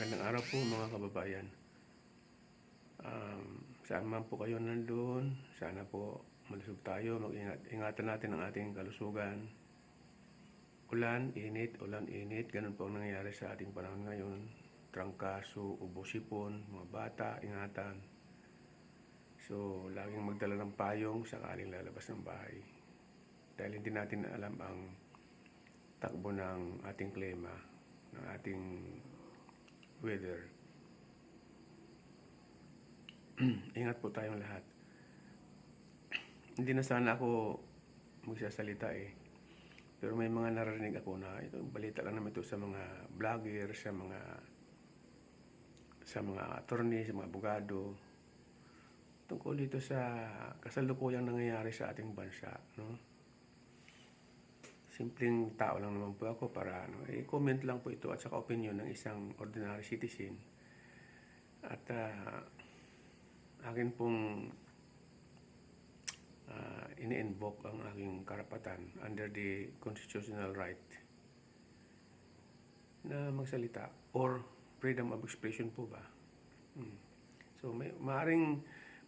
Magandang araw po mga kababayan. Saan man po kayo nandun, sana po malusog tayo, ingatan natin ang ating kalusugan. Ulan, init, ganun po ang nangyayari sa ating panahon ngayon. Trangkaso, ubo, sipon, mga bata, ingatan. So, laging magdala ng payong sakaling lalabas ng bahay. Dahil hindi natin alam ang takbo ng ating klima, ng ating weather. Ingat po tayong lahat. Hindi na sana ako magsasalita pero may mga naririnig ako na ito, balita lang naman ito sa mga vlogger, sa mga attorney, sa mga abogado, tungkol dito sa kasalukuyang nangyayari sa ating bansa, no? Simpleng tao lang naman po ako para i-comment lang po ito at saka opinion ng isang ordinary citizen. At akin pong ini-invoke ang aking karapatan under the constitutional right na magsalita or freedom of expression po ba. So maaaring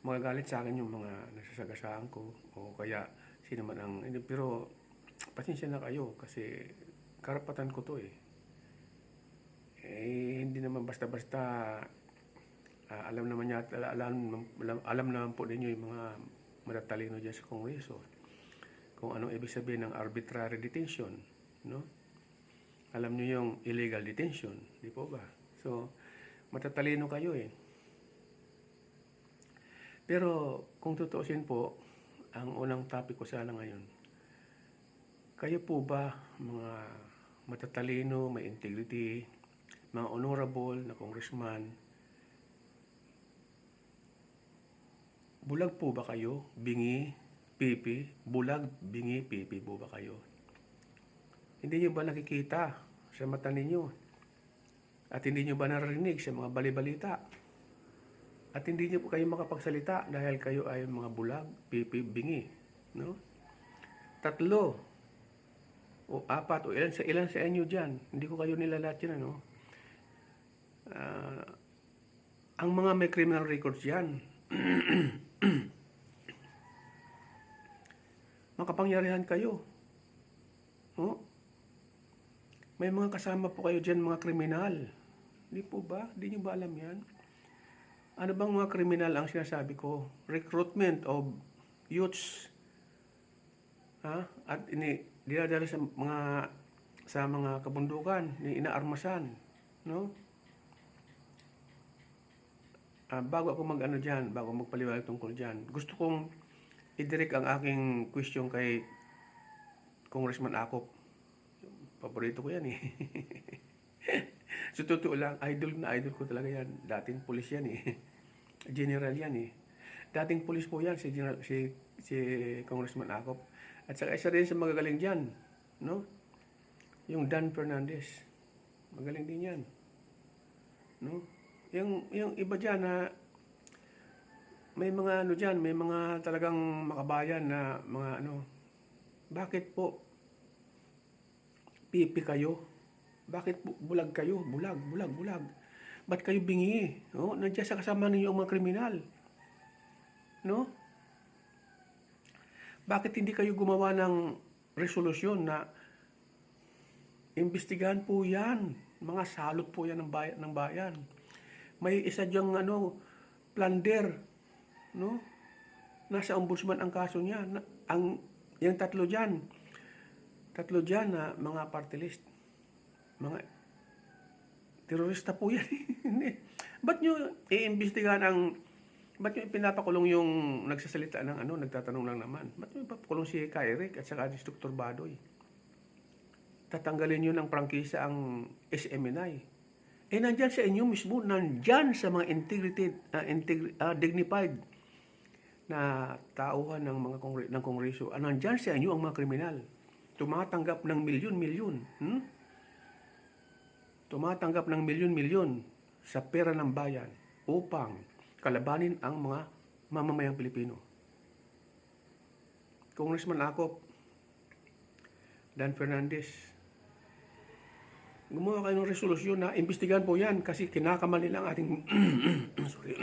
magagalit sa akin yung mga nasasagasaan ko o kaya sino man ang pero pasensya na kayo kasi karapatan ko to hindi naman basta-basta. Alam naman po ninyo yung mga matatalino dyan sa Kongreso kung anong ibig sabihin ng arbitrary detention, no? Alam nyo yung illegal detention, di po ba? So, matatalino kayo Pero kung tutuusin po, ang unang topic ko sana ngayon, kayo po ba mga matatalino, may integrity, mga honorable na congressman, bulag po ba kayo? Bingi, pipi, bulag, bingi, pipi po ba kayo? Hindi nyo ba nakikita sa mata ninyo? At hindi nyo ba narinig sa mga balibalita? At hindi nyo po kayo makapagsalita dahil kayo ay mga bulag, pipi, bingi, no? 3 o 4 o ilan sa inyo dyan. Hindi ko kayo nilalat yan, ano? Ang mga may criminal records yan, makapangyarihan kayo. Oh? May mga kasama po kayo dyan, mga kriminal. Hindi po ba? Hindi nyo ba alam yan? Ano bang mga kriminal ang sinasabi ko? Recruitment of youths. At dinadala sa mga kabundukan, inaarmasan. No? Bago ako bago magpaliwanag tungkol dyan, gusto kong i-direct ang aking question kay Congressman Acop. Paborito ko yan So, totoo lang, idol ko talaga yan. Dating pulis yan General yan Dating pulis po yan, si Congressman Acop. At saka isa rin sa magagaling dyan, no? Yung Dan Fernandez. Magaling din yan. No? Yung iba dyan na may mga may mga talagang makabayan na mga bakit po pipi kayo? Bakit po bulag kayo? Bulag. Ba't kayo bingi? No? Nandiyan sa kasama ninyo ang mga kriminal. No? Bakit hindi kayo gumawa ng resolusyon na imbestigahan po yan? Mga salot po yan ng bayan. May isa diyang plunder, no? Nasa ombudsman ang kaso niya. Yung tatlo diyan na mga party list, mga terorista po yan. Ba't nyo ba't nyo pinapakulong yung nagsasalita ng nagtatanong lang naman? Ba't nyo ipapakulong si Kairik at saka si Dr. Badoy? Tatanggalin nyo ng prangkisa ang SMNI. Nandyan sa inyo mismo, nandyan sa mga dignified na tauhan ng Kongreso. Nandyan sa inyo ang mga kriminal. Tumatanggap ng milyon-milyon. Tumatanggap ng milyon-milyon sa pera ng bayan upang kalabanin ang mga mamamayang Pilipino. Congressman Acop, Dan Fernandez, Gumawa kayo ng resolusyon na imbestigahan po yan kasi kinakamal nila ang ating sorry.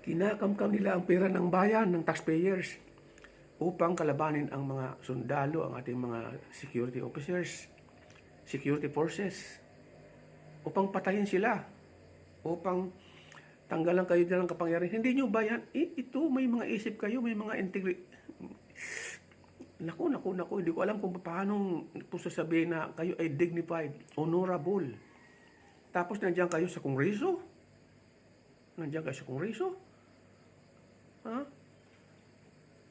Kinakamkam nila ang pera ng bayan, ng taxpayers upang kalabanin ang mga sundalo, ang ating mga security officers, security forces, upang patayin sila, upang tanggalan kayo ng kapangyarihan. Hindi nyo ba yan? Ito, may mga isip kayo, may mga integrity. Naku, hindi ko alam kung paano po sasabihin na kayo ay dignified, honorable. Tapos nandiyan kayo sa Kongreso? Nandiyan kayo sa Kongreso? Ha?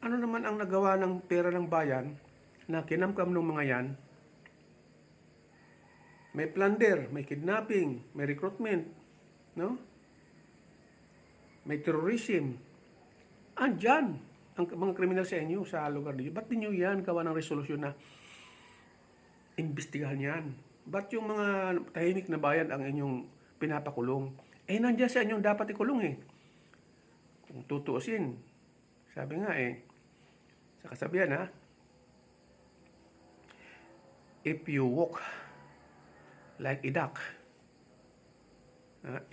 Ano naman ang nagawa ng pera ng bayan na kinamkam ng mga yan? May plunder, may kidnapping, may recruitment, no? May terrorism. Andyan ang mga kriminal sa inyo, sa lugar niyo. Ba't ninyo yan gawa ng resolusyon na imbestigahan yan? Ba't yung mga tahimik na bayan ang inyong pinapakulong? Nandiyan sa inyong dapat ikulong eh. Kung tutuusin, sabi nga sa kasabihan if you walk like a duck,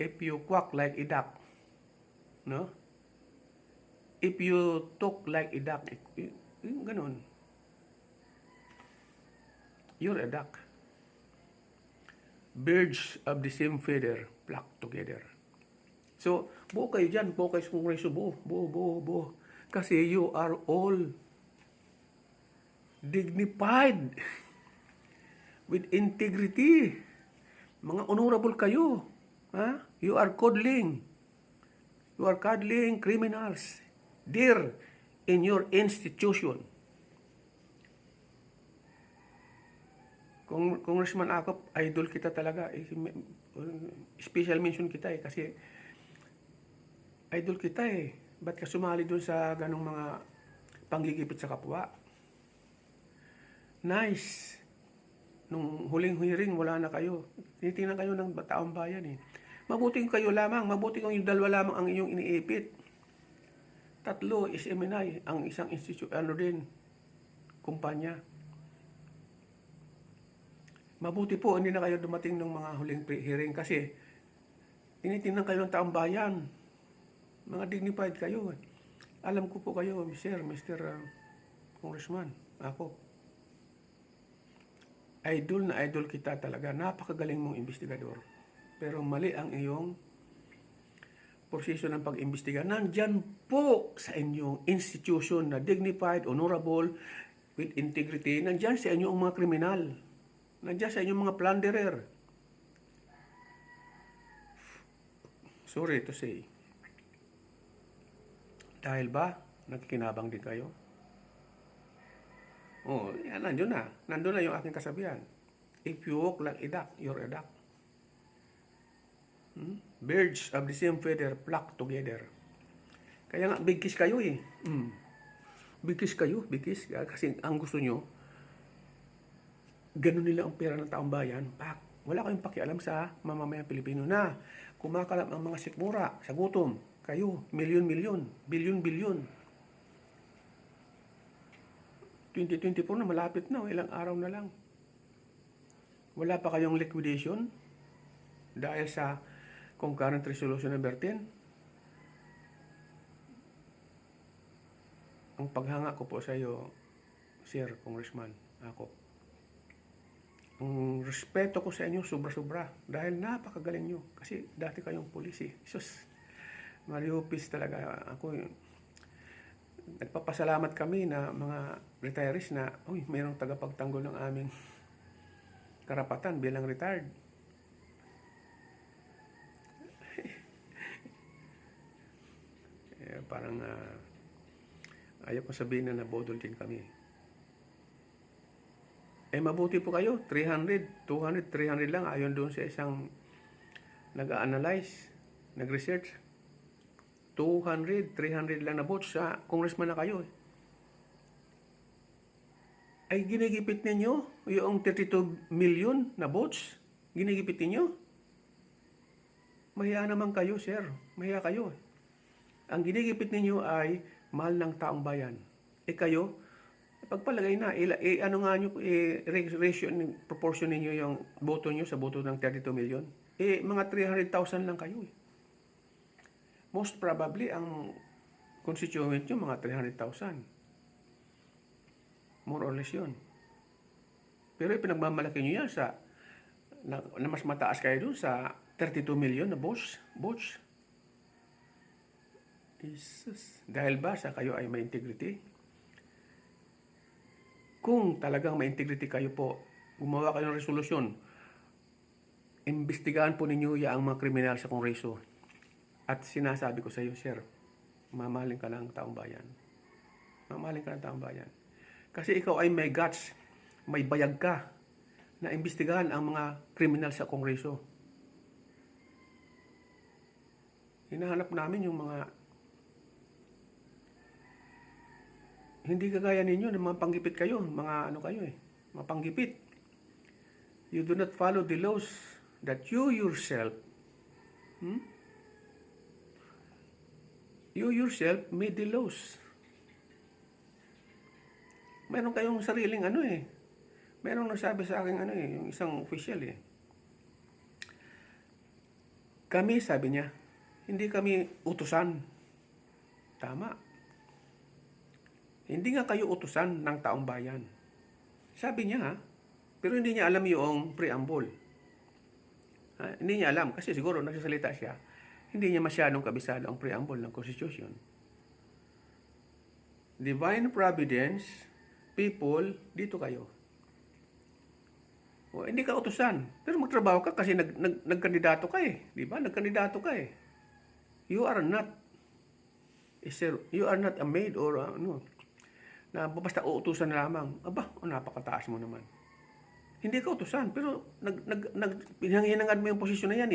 if you quack like a duck, no? If you talk like a duck, ganun. You're a duck. Birds of the same feather flock together. So, buo kayo dyan, buo kayo sa Kongreso, buo. Kasi you are all dignified with integrity. Mga honorable kayo. You are cuddling. You are cuddling criminals. Dear in your institution. Congressman Acop, idol kita talaga. Special mention kita kasi idol kita Ba't ka sumali doon sa ganong mga panggigipit sa kapwa? Nice. Nung huling hearing, wala na kayo. Tinitingnan kayo ng taong bayan Mabuting kayo lamang, mabuting yung dalawa lamang ang inyong iniipit. 3 is MNI, ang isang kumpanya. Mabuti po, hindi na kayo dumating ng mga huling hearing kasi tinitingnan kayo ng taong bayan. Mga dignified kayo. Alam ko po kayo, Mr. Congressman, ako. Idol na idol kita talaga. Napakagaling mong investigador. Pero mali ang iyong posisyon ng pag-imbestiga. Nandyan po sa inyong institution na dignified, honorable, with integrity. Nandyan sa inyong mga kriminal. Nandyan sa inyong mga plunderer. Sorry to say. Dahil ba, nagkikinabang din kayo? Yan, nandun na. Nandun na yung aking kasabihan. If you walk like a duck, you're a duck. Birds of the same feather flock together. Kaya nga, big kiss kayo Big kiss kayo, kasi ang gusto nyo, ganun nila ang pera ng taong bayan. Wala kayong pakialam sa mamamayang Pilipino na kumakalat ang mga sikmura sa gutom. Kayo, milyon-milyon, bilyon-bilyon. 2024 na, malapit na, ilang araw na lang. Wala pa kayong liquidation dahil sa concurrent resolution number 10. Ang paghanga ko po sa iyo, Sir Congressman, ako. Ang respeto ko sa inyo, sobra-sobra. Dahil napakagaling nyo. Kasi dati kayong pulis Sus, Mario Peace talaga. Ako, nagpapasalamat kami na mga retirees na, mayroong tagapagtanggol ng aming karapatan bilang retired. Parang ayaw ko sabihin na nabodol din kami. Mabuti po kayo, 300, 200, 300 lang ayon doon sa isang nag-analyze, nag-research. 200, 300 lang na votes sa congressman na kayo. Ay ginigipit ninyo yung 32 million na votes? Ginigipit ninyo? Mahiya naman kayo, sir. Mahiya kayo. Ang ginigipit ninyo ay mahal ng taong bayan. Kayo, Pagpalagay na, ano nga nyo, ratio, proportion ninyo yung boto nyo sa boto ng 32 million. Mga 300,000 lang kayo eh. Most probably, ang constituent nyo, mga 300,000. More or less yun. Pero pinagmamalaki nyo yan na mas mataas kayo dun sa 32 million na votes. Jesus. Dahil ba sa kayo ay may integrity? Kung talagang may integrity kayo po, gumawa kayo ng resolusyon, imbestigahan po ninyo ang mga kriminal sa Kongreso. At sinasabi ko sa iyo, sir, mamahalin ka ng taong bayan. Mamahalin ka ng taong bayan. Kasi ikaw ay may guts, may bayag ka na imbestigahan ang mga kriminal sa Kongreso. Hinahanap namin yung mga hindi kagaya ninyo na mga panggipit kayo, mga ano kayo mga panggipit. You do not follow the laws that you yourself made the laws. Meron kayong sariling Merong nasabi sa akin yung isang official Kami, sabi niya, hindi kami utusan. Tama. Hindi nga kayo utusan ng taong bayan. Sabi niya pero hindi niya alam yung preamble. Hindi niya alam kasi siguro nagsasalita siya. Hindi niya masyadong kabisado ang preamble ng Constitution. Divine providence, people, dito kayo. Hindi ka utusan. Pero magtrabaho ka kasi nagkandidato ka Di ba? Nagkandidato ka You are not a maid or na basta uutusan na lamang. Napakataas mo naman. Hindi ka utusan, pero hinangad mo yung posisyon na yan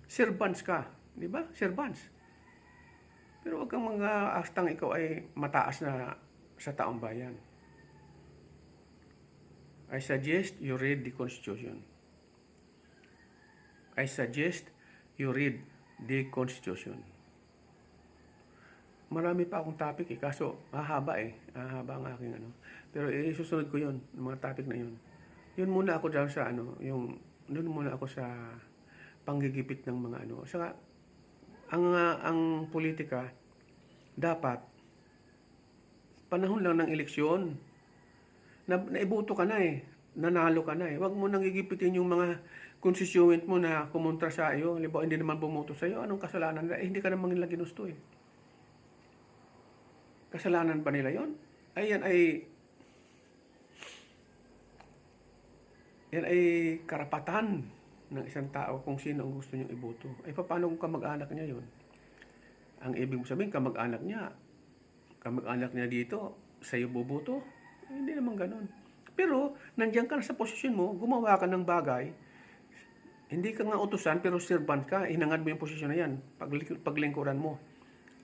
Servants ka, di ba? Servants. Pero wag kang mga astang ikaw ay mataas na sa taong bayan. I suggest you read the Constitution. I suggest you read the Constitution. Marami pa akong topic kaso mahaba Mahaba ang aking Pero isusunod ko yun, yung mga topic na yun. Yun muna ako dyan sa doon muna ako sa panggigipit ng mga Saka, ang politika, dapat, panahon lang ng eleksyon, naiboto ka na nanalo ka na Huwag mo nang gigipitin yung mga constituent mo na kumontra sa iyo. Halimbawa, hindi naman bumoto sa iyo. Anong kasalanan nila? Hindi ka naman nila ginusto Kasalanan ba nila yon? Yan ay karapatan ng isang tao kung sino ang gusto niyong iboto. Paano kung kamag-anak niya yon? Ang ibig mo sabihin, kamag-anak niya dito, sa iyo boboto? Hindi naman ganun. Pero, nandiyan ka na sa posisyon mo, gumawa ka ng bagay, hindi ka nga utusan, pero servant ka, hinangad mo yung posisyon na yan, paglingkuran mo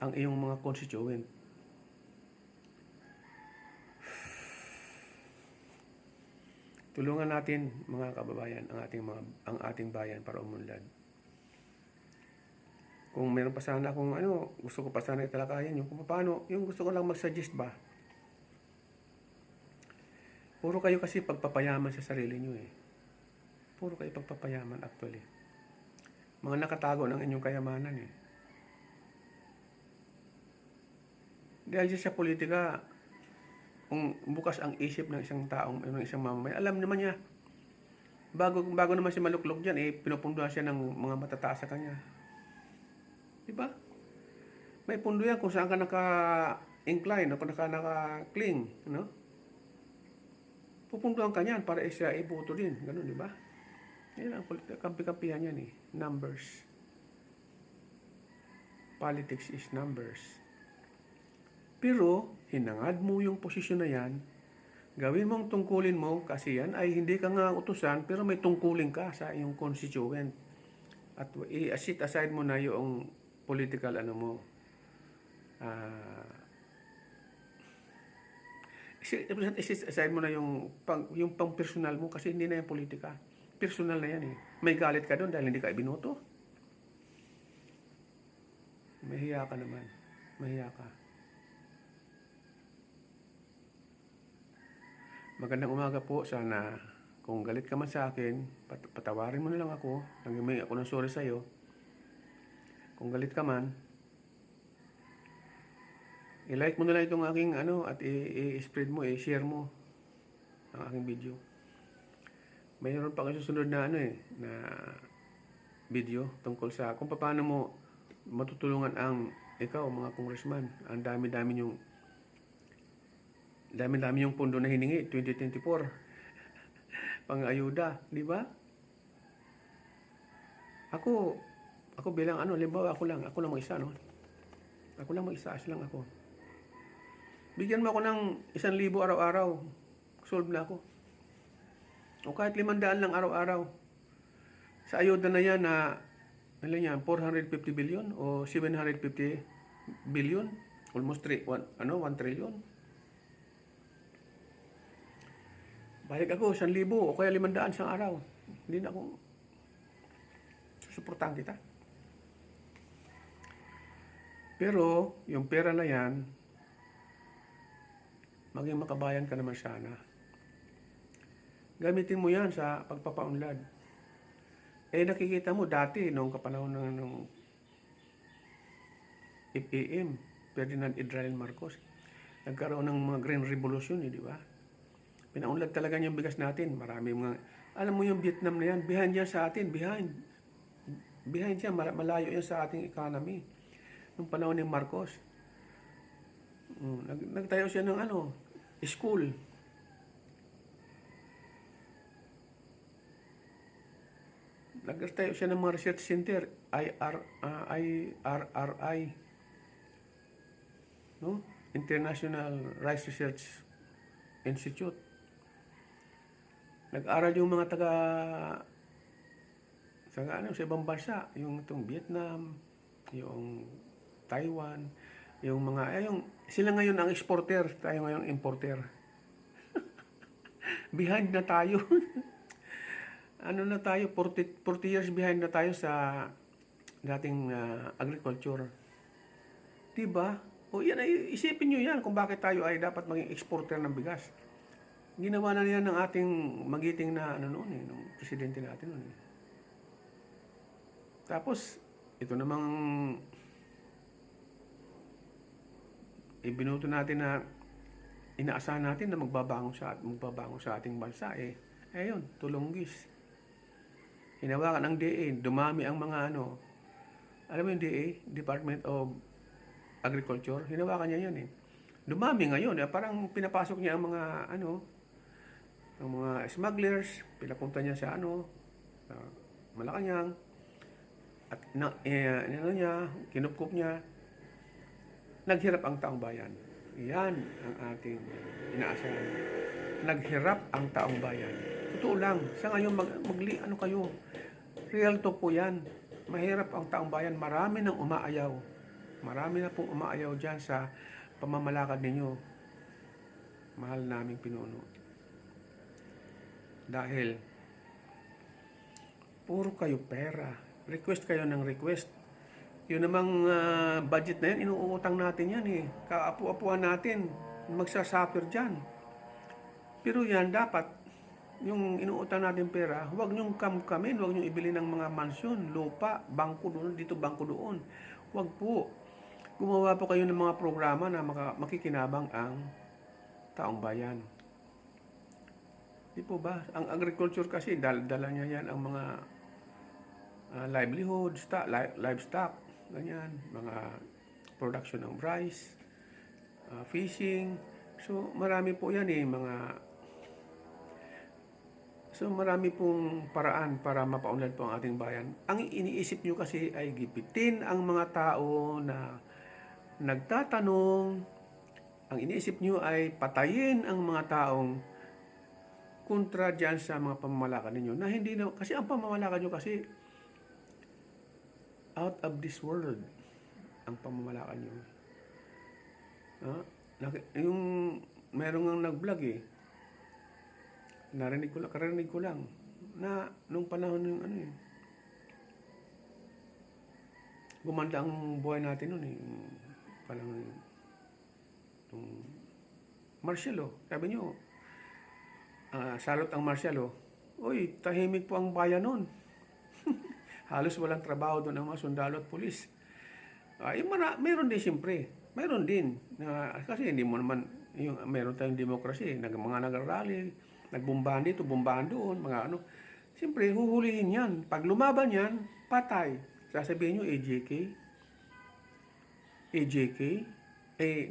ang iyong mga constituent. Tulungan natin mga kababayan ang ating bayan para umunlad. Kung meron pa sana akong gusto ko pa sana italakayan yung kung paano, yung gusto ko lang mag-suggest ba. Puro kayo kasi pagpapayaman sa sarili nyo Puro kayo pagpapayaman actually. Mga nakatago ng inyong kayamanan Dahil sa politika, kung bukas ang isip ng isang taong, ng isang mamamayan, alam naman niya, bago naman si maluklok dyan, pinupunduhan siya ng mga matataas sa kanya. Diba? May pundo yan kung saan ka naka-incline o kung naka-cling, pupunduhan ka niyan para siya iboto din. Ganun, diba? Yan ang kampi-kampihan yan Numbers. Politics is numbers. Pero, hinangad mo yung posisyon na yan, gawin mong tungkulin mo, kasi yan ay hindi ka nga utusan, pero may tungkulin ka sa iyong constituent. At i-set aside mo na yung political i-set aside mo na yung pang-personal mo, kasi hindi na yung politika. Personal na yan May galit ka doon dahil hindi ka ibinoto. Mahiya ka naman. Mahiya ka. Magandang umaga po. Sana kung galit ka man sa akin, patawarin mo na lang ako. Naghimingi ako ng sorry sa'yo. Kung galit ka man, i-like mo na lang itong aking at i-spread mo, i-share mo ang aking video. Mayroon pa kayo susunod na na video tungkol sa kung paano mo matutulungan ikaw, mga congressman. Ang dami-dami yung pondo na hiningi 2024 pang-ayuda, di ba? Ako bilang halimbawa ako lang mag-isa, no? Ako lang mag-isa lang ako. Bigyan mo ako ng 1,000 araw-araw, solve na ako. O kahit 500 lang araw-araw. Sa ayuda na yan na 450 billion o 750 billion, almost 1 trillion. Balik ako 1,000 o kaya 500 isang araw. Hindi na ako susuportahan kita. Pero yung pera na yan, maging makabayan ka naman sana. Gamitin mo yan sa pagpapaunlad. Nakikita mo dati nung kapanahon ng FAM, Ferdinand Israel Marcos, nagkaroon ng mga Green Revolution, di ba? Pinaunlad talaga niya yung bigas natin. Marami mga, alam mo yung Vietnam na yan, behind yan sa atin, behind siya, malayo yan sa ating economy. Nung panahon ni Marcos, nagtayo siya ng school. Nagtayo siya ng mga research center, IRRI, no? International Rice Research Institute. Nag-aral yung mga sa ibang bansa, yung itong Vietnam, yung Taiwan, yung mga sila ngayon ang exporter, tayo ngayon ang importer. Behind na tayo. Na tayo, 40 years behind na tayo sa dating agriculture. Diba? O yan ay, isipin nyo yan kung bakit tayo ay dapat maging exporter ng bigas. Ginawa na yan ng ating magiting na noon nung presidente natin noon. Tapos, ito namang ibinuto natin na inaasahan natin na magbabango sa ating bansa ayun, tulunggis. Hinawakan ang DA, dumami ang mga alam mo yung DA, Department of Agriculture, hinawakan niya yan Dumami ngayon, parang pinapasok niya ang mga ang mga smugglers, pinapunta niya sa sa Malacanang, at kinupkup niya, naghirap ang taong bayan. Yan ang ating inaasahan. Naghirap ang taong bayan. Totoo lang, sa ngayon kayo, real talk po yan. Mahirap ang taong bayan, marami nang umaayaw. Marami na pong umaayaw dyan sa pamamalakad ninyo, mahal naming pinuno. Dahil puro kayo pera, request kayo ng request. Yun namang budget na yan, inuutang natin yan Kaapu-apuan natin, magsasuffer dyan. Pero yan, dapat, yung inuutang natin pera, huwag nyong kamkamin, huwag nyong ibili ng mga mansyon, lupa, bangko doon, dito bangko doon. Huwag po. Gumawa po kayo ng mga programa na makikinabang ang taong bayan. Di po ba? Ang agriculture kasi, dala niya yan ang mga livelihood, livestock, ganyan, mga production ng rice, fishing. So, marami po yan marami pong paraan para mapaunlad po ang ating bayan. Ang iniisip nyo kasi ay gipitin ang mga tao na nagtatanong. Ang iniisip nyo ay patayin ang mga taong kontra dyan sa mga pamamalakad ninyo. Na hindi na, kasi ang pamamalakad nyo kasi out of this world ang pamamalakad nyo. Yung merong ang nag-vlog karinig ko lang na nung panahon ng gumanda ang buhay natin noon panahon nung Marcelo, sabi nyo salot ang martial, oh. Uy, tahimik po ang bayan nun. Halos walang trabaho doon ang mga sundalo at pulis. Meron din siyempre. Meron din. Kasi hindi mo naman, meron tayong demokrasya. Mga nagrarally, nagbumbahan dito, bumbahan doon, mga ano. Siyempre, huhulihin yan. Pag lumaban yan, patay. Sasabihin nyo, AJK,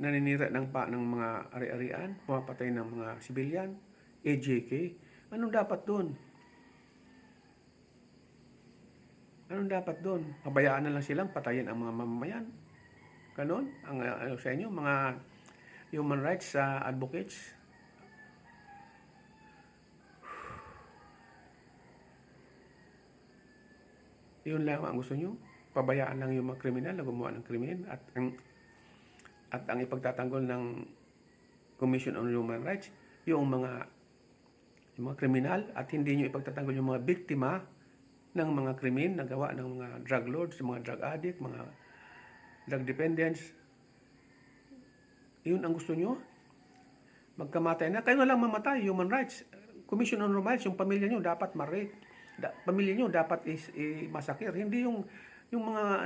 naninira ng mga ari-arian, pumapatay ng mga sibilyan, AJK. Anong dapat doon? Anong dapat doon? Pabayaan na lang silang patayin ang mga mamamayan. Ganon? Sa inyo, mga human rights advocates. Yun lang ang gusto nyo. Pabayaan lang yung mga kriminal na gumawa ng krimen at ang ipagtatanggol ng Commission on Human Rights yung mga kriminal at hindi nyo ipagtatanggol yung mga biktima ng mga krimen na gawa ng mga drug lords, mga drug addict, mga drug dependents. Yun ang gusto nyo? Magkamatay na. Kayo na lang mamatay. Human Rights. Commission on Human Rights, yung pamilya nyo dapat ma-rape. Pamilya nyo dapat masakir. Hindi yung mga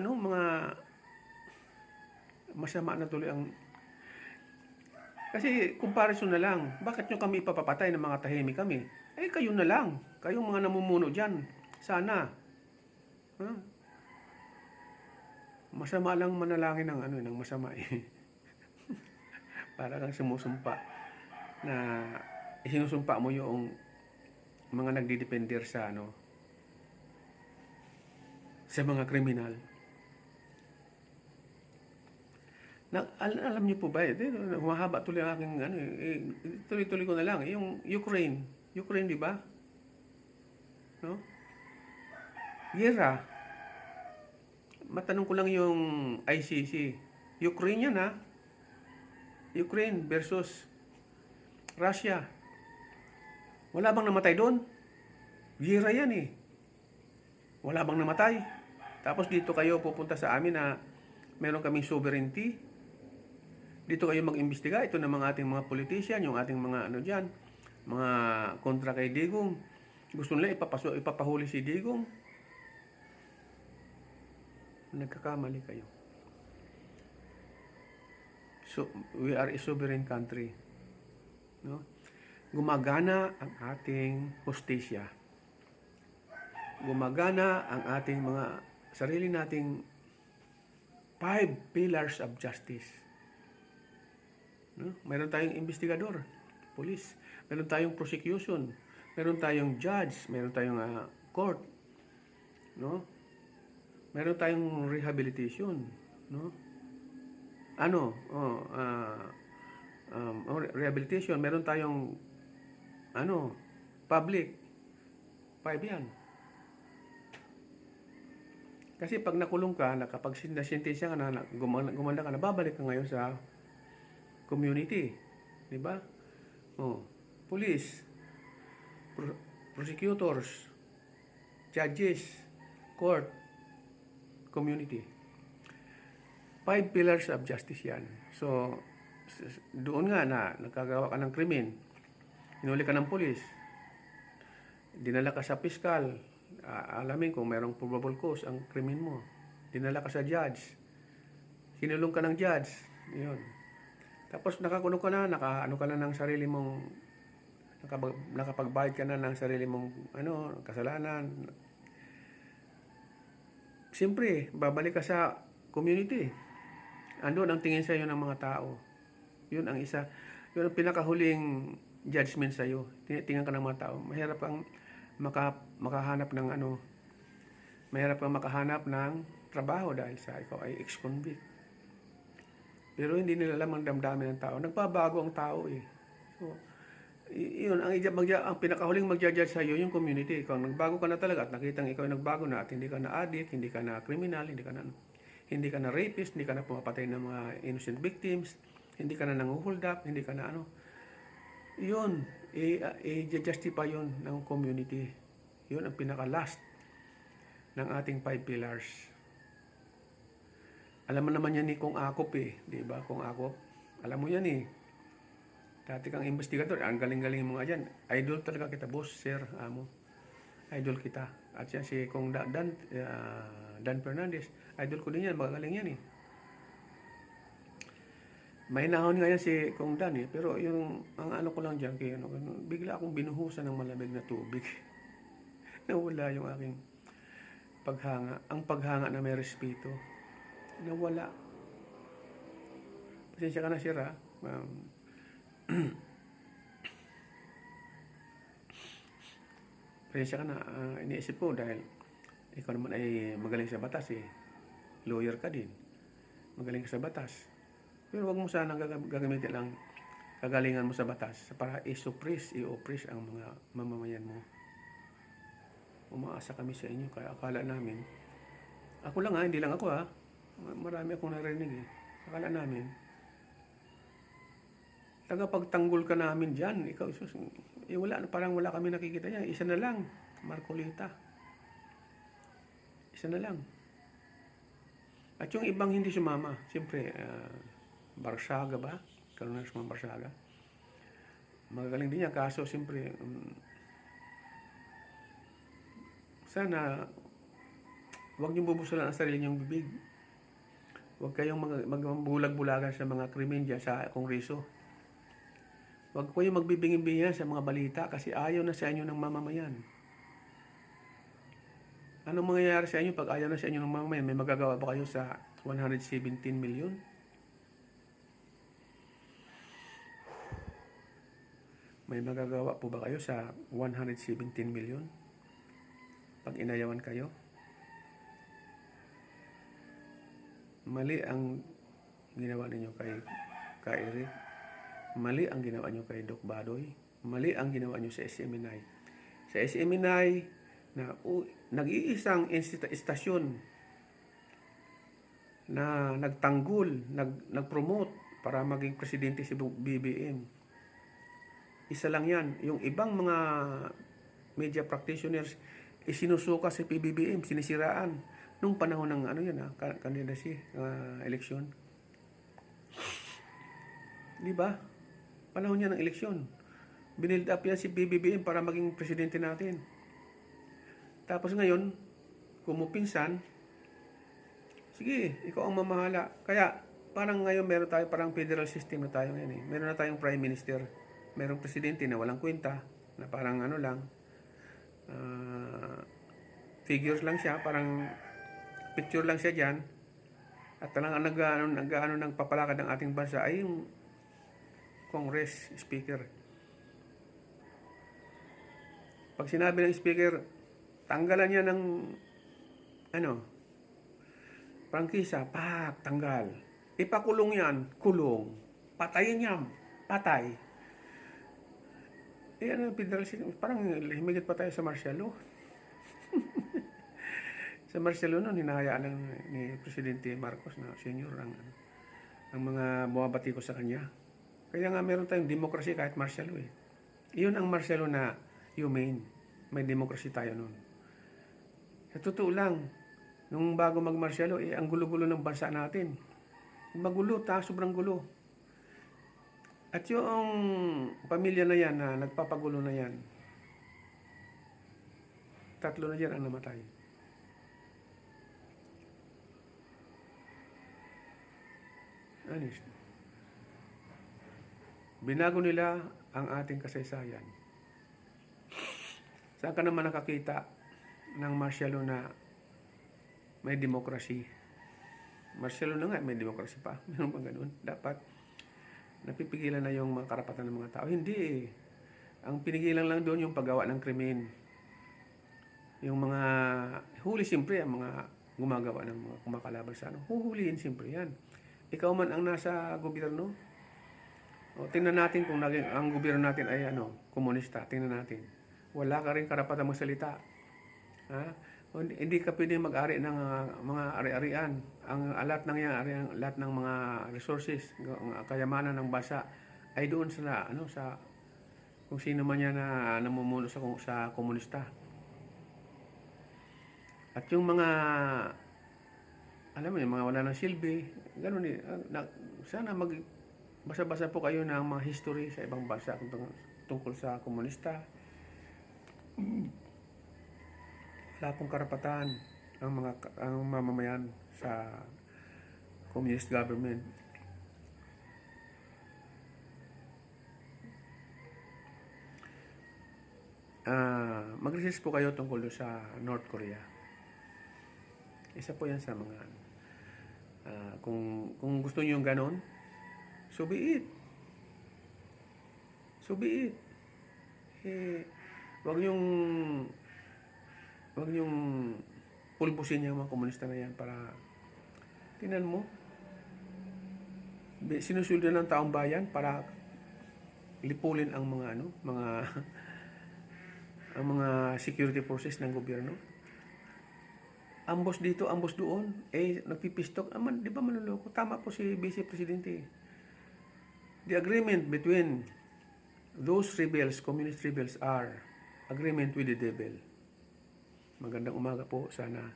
masama na tuloy ang... Kasi comparison na lang. Bakit nyo kami ipapapatay ng mga tahimik kami? Kayo na lang. Kayong mga namumuno dyan. Sana. Masama lang manalangin ng masama eh. Para kang sumusumpa na isinusumpa mo yung mga nagdidepender sa sa mga kriminal. Alam niyo po ba, humahaba tuloy ang aking tuloy-tuloy ko na lang, yung Ukraine, di ba? No? Gera. Matanong ko lang yung ICC. Ukraine yan, ha? Ukraine versus Russia. Wala bang namatay doon? Gera yan eh. Wala bang namatay? Tapos dito kayo pupunta sa amin na meron kaming sovereignty. Dito kayo mag-imbestiga. Ito na mga ating mga politician, yung ating mga dyan, mga kontra kay Digong. Gusto nila ipapahuli si Digong. Nagkakamali kayo. So, we are a sovereign country. No? Gumagana ang ating hustisya. Gumagana ang ating mga sarili nating 5 pillars of justice. No? Meron tayong investigador, police. Meron tayong prosecution. Meron tayong judge. Meron tayong court. No? Meron tayong rehabilitation. No? Rehabilitation. Meron tayong public. 5 yan. Kasi pag nakulong ka, kapag nasintensya ka na, gumanda ka na, babalik ka ngayon sa community. Di ba? Police, prosecutors, judges, court, community. 5 pillars of justice yan. So, doon nga na nagkagawa ka ng krimen, hinuli ka ng pulis, dinala ka sa piskal, alamin kung merong probable cause ang krimen mo. Dinala ka sa judge. Kinulong ka ng judge. Yun. Tapos nakakulong ka na, ka na ng sarili mong, nakapagbayad ka na ng sarili mong kasalanan. Siyempre, babalik ka sa community. Andun ang tingin sa iyo ng mga tao. Yun ang pinakahuling judgment sa iyo. Tingnan ka ng mga tao. Mahirap kang makahanap ng trabaho dahil sa ikaw ay ex-convict. Pero hindi nila alam ang damdamin ng tao. Nagbabago ang tao eh. So, yun, ang pinakahuling mag-judge sa iyo yung community. Ikaw nagbago ka na talaga at nakitang ikaw ay nagbago na at hindi ka na addict, hindi ka na criminal, hindi ka na rapist, hindi ka na pumapatay ng mga innocent victims, hindi ka na nanguhold up, hindi ka na yun, i-justify yun ng community. Yun ang pinaka-last ng ating 5 pillars. Alam mo naman yan ni Kung Akop eh. Di ba? Kung Akop. Alam mo yan eh. Dati kang investigador, ang galing-galing mo nga dyan. Idol talaga kita, boss, sir, amo. Idol kita. At yan si Kong Dan Fernandez, idol ko din yan, magagaling yan eh. May nahon nga yan si Kong Dan eh, pero yung, ang ano ko lang dyan, kaya, bigla akong binuhusan ng malamig na tubig. Nawala yung aking paghanga. Ang paghanga na may respeto. Nawala. Pasensya ka na, sir, ha? Pasensya ka na, iniisip ko dahil ikaw naman ay magaling sa batas eh. Lawyer ka din. Magaling ka sa batas. Pero wag mo sanang gagamitin lang kagalingan mo sa batas para i-oppress ang mga mamamayan mo. Umaasa kami sa inyo, kaya akala namin, ako lang ha, hindi lang ako ha, marami akong narinig eh. Akala namin, tagapagtanggol ka namin dyan, ikaw, isus, parang wala kami nakikita niya. Isa na lang, Marcolita. Isa na lang. At yung ibang hindi sumama, siyempre, Barsaga ba? Colonel Barsaga. Magagaling din niya, kaso siyempre, sana, huwag niyong bubusulan ang sarili niyong bibig. Huwag kayong magbulag-bulagan sa mga krimen dyan sa Kongreso. Huwag kayong magbibingin-bingan sa mga balita kasi ayaw na sa inyo ng mamamayan. Anong mangyayari sa inyo pag ayaw na sa inyo ng mamamayan? May magagawa ba kayo sa 117 million? May magagawa po ba kayo sa 117 million? Pag inayawan kayo? Mali ang ginawa ninyo kay Eric. Mali ang ginawa nyo kay Doc Badoy. Mali ang ginawa nyo sa SMNI. Sa SMNI, na nag-iisang istasyon na nagtanggol, nag-promote para maging presidente si BBM. Isa lang yan. Yung ibang mga media practitioners, isinusuka si PBBM, sinisiraan. Nung panahon ng candidacy, eleksyon. Di ba? Panahon niya ng eleksyon. Binild up yan si PBBM para maging presidente natin. Tapos ngayon, kumupinsan, sige, ikaw ang mamahala. Kaya, parang ngayon meron tayo, parang federal system na tayo ngayon eh. Meron na tayong prime minister, merong presidente na walang kwenta, na parang figures lang siya, parang picture lang siya dyan. At talagang nag-ano ng papalakad ng ating bansa ay yung Congress Speaker. Pag sinabi ng Speaker, tanggalan niya ng prangkisa, tanggal. Ipakulong yan, kulong. Patayin niya, patay. Federal system, parang himigit pa tayo sa martial law. Sa martial law nun, hinahayaan ni Presidente Marcos na senior ang mga bumabati ko sa kanya. Kaya nga meron tayong demokrasya kahit martial law eh. Iyon ang martial law na humane. May demokrasya tayo nun. Sa totoo lang, nung bago mag-martial law, ang gulo-gulo ng bansa natin. Magulo, sobrang gulo. At yung pamilya na yan, na nagpapagulo na yan, 3 na dyan ang namatay. Honest. Binago nila ang ating kasaysayan. Saan ka naman nakakita ng martial law na may demokrasi? Martial law na nga, may demokrasi pa. Meron bang ganun? Dapat napipigilan na yung mga karapatan ng mga tao. Hindi eh. Ang pinigilan lang doon yung paggawa ng krimen. Yung mga huli siyempre, ang mga gumagawa ng mga kumakalaban sa huhulihin siyempre yan. Ikaw man ang nasa gobyerno, tingnan natin kung ang gobyerno natin ay komunista. Tingnan natin. Wala ka rin karapatan magsalita. Ha? Hindi ka pwedeng mag-ari ng mga ari-arian. Ang lahat ng mga resources, kayamanan ng bansa ay doon sa kung sino man yan na namumuno sa komunista. At yung mga alam mo yung mga wala ng silbi, ganoon sana basa-basa po kayo ng mga history sa ibang bansa tungkol sa komunista. Wala pong karapatan ang mamamayan sa communist government. Mag-resist po kayo tungkol sa North Korea. Isa po yan sa mga kung gusto niyo yung ganon, so be it. So be it. Wag niyong pulbusin yung mga komunista na yan para tingnan mo. Sinusuldo ng taong bayan para lipulin ang mga ang mga security forces ng gobyerno. Ambos dito, ambos doon, nagpipistok. Di ba manloloko? Tama po si Vice Presidente. The agreement between those rebels, communist rebels, are agreement with the devil. Magandang umaga po. Sana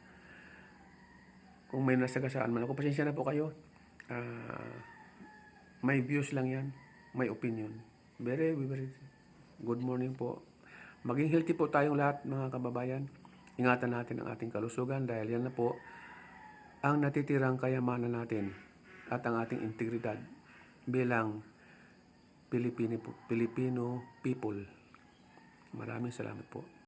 kung may nasagasaan man ako, pasensya na po kayo. May views lang yan. May opinion. Very good morning po. Maging healthy po tayong lahat, mga kababayan. Ingatan natin ang ating kalusugan dahil yan na po ang natitirang kayamanan natin at ang ating integridad bilang Filipino people. Maraming salamat po.